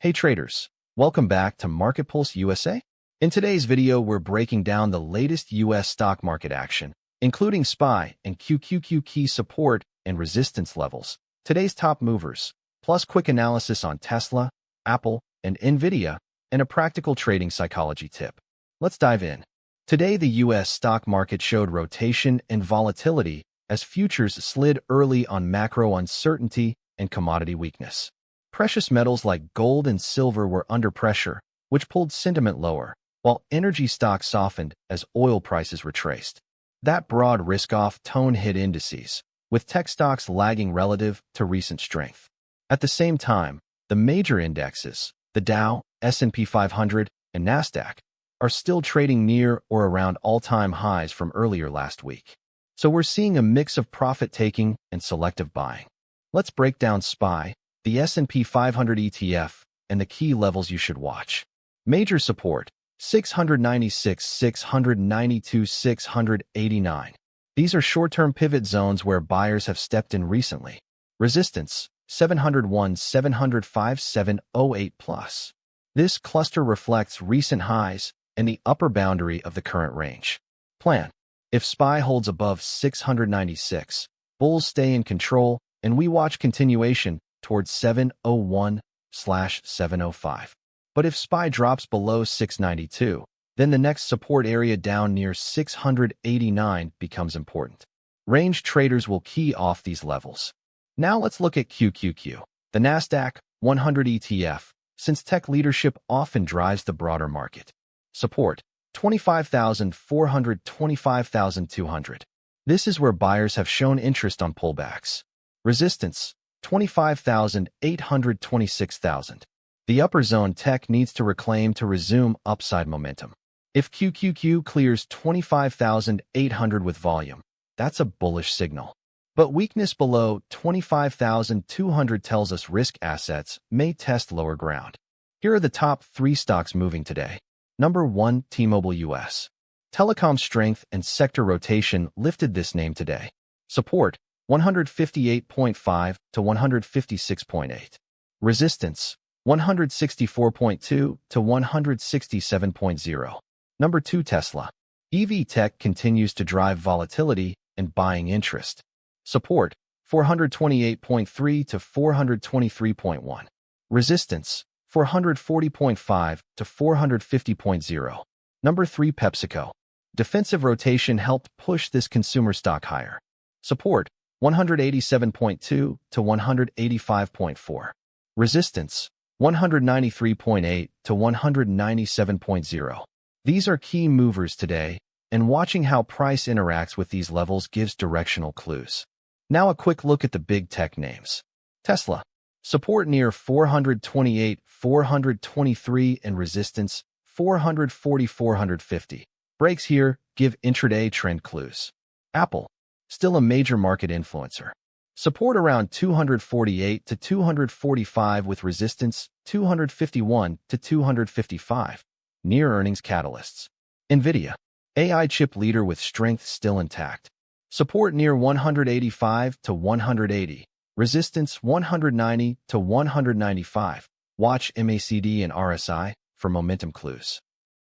Hey traders, welcome back to MarketPulseUSA. In today's video, we're breaking down the latest US stock market action, including SPY and QQQ key support and resistance levels, today's top movers, plus quick analysis on Tesla, Apple, and Nvidia, and a practical trading psychology tip. Let's dive in. Today, the US stock market showed rotation and volatility as futures slid early on macro uncertainty and commodity weakness. Precious metals like gold and silver were under pressure, which pulled sentiment lower, while energy stocks softened as oil prices retraced. That broad risk-off tone hit indices, with tech stocks lagging relative to recent strength. At the same time, the major indexes, the Dow, S&P 500, and Nasdaq, are still trading near or around all-time highs from earlier last week. So we're seeing a mix of profit-taking and selective buying. Let's break down SPY, the S&P 500 ETF, and the key levels you should watch. Major support, 696, 692, 689. These are short-term pivot zones where buyers have stepped in recently. Resistance, 701, 705, 708 plus. This cluster reflects recent highs and the upper boundary of the current range. Plan. If SPY holds above 696, bulls stay in control, and we watch continuation towards 701/705. But if SPY drops below 692, then the next support area down near 689 becomes important. Range traders will key off these levels. Now let's look at QQQ, the Nasdaq 100 ETF, since tech leadership often drives the broader market. Support, 25,400, 25,200. This is where buyers have shown interest on pullbacks. Resistance, 25,800, 26,000. The upper zone tech needs to reclaim to resume upside momentum. If QQQ clears 25,800 with volume, that's a bullish signal. But weakness below 25,200 tells us risk assets may test lower ground. Here are the top 3 stocks moving today. Number 1, T-Mobile US. Telecom strength and sector rotation lifted this name today. Support, 158.5 to 156.8. Resistance, 164.2 to 167.0. Number 2, Tesla. EV tech continues to drive volatility and buying interest. Support, 428.3 to 423.1. Resistance, 440.5 to 450.0. Number 3, PepsiCo. Defensive rotation helped push this consumer stock higher. Support, 187.2 to 185.4. Resistance, 193.8 to 197.0. These are key movers today, and watching how price interacts with these levels gives directional clues. Now a quick look at the big tech names. Tesla. Support near 428, 423, and resistance 440, 450. Breaks here give intraday trend clues. Apple. Still a major market influencer. Support around 248 to 245 with resistance 251 to 255. Near earnings catalysts. Nvidia. AI chip leader with strength still intact. Support near 185 to 180. Resistance 190 to 195. Watch MACD and RSI for momentum clues.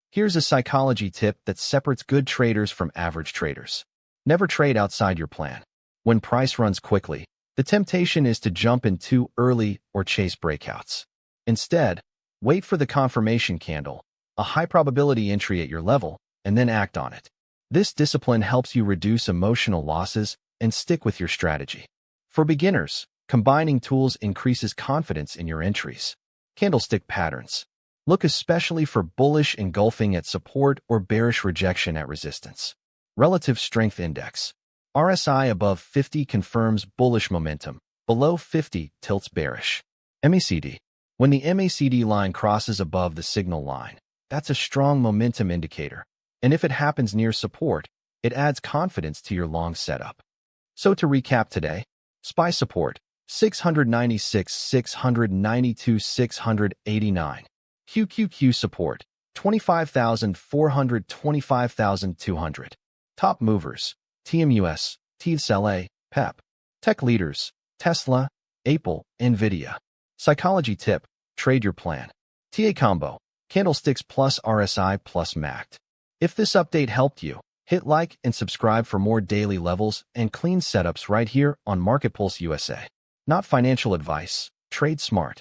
Here's a psychology tip that separates good traders from average traders. Never trade outside your plan. When price runs quickly, the temptation is to jump in too early or chase breakouts. Instead, wait for the confirmation candle, a high probability entry at your level, and then act on it. This discipline helps you reduce emotional losses and stick with your strategy. For beginners, combining tools increases confidence in your entries. Candlestick patterns. Look especially for bullish engulfing at support or bearish rejection at resistance. Relative strength index. RSI above 50 confirms bullish momentum. Below 50 tilts bearish. MACD. When the MACD line crosses above the signal line, that's a strong momentum indicator. And if it happens near support, it adds confidence to your long setup. So to recap today, SPY support, 696, 692, 689. QQQ support, 25,400, 25,200. Top movers, TMUS, tsla, PEP. Tech leaders, Tesla, Apple, Nvidia. Psychology tip, Trade your plan. TA Combo, Candlesticks plus RSI plus MACD. If this update helped you, hit like and subscribe for more daily levels and clean setups right here on MarketPulseUSA. Not financial advice. Trade smart.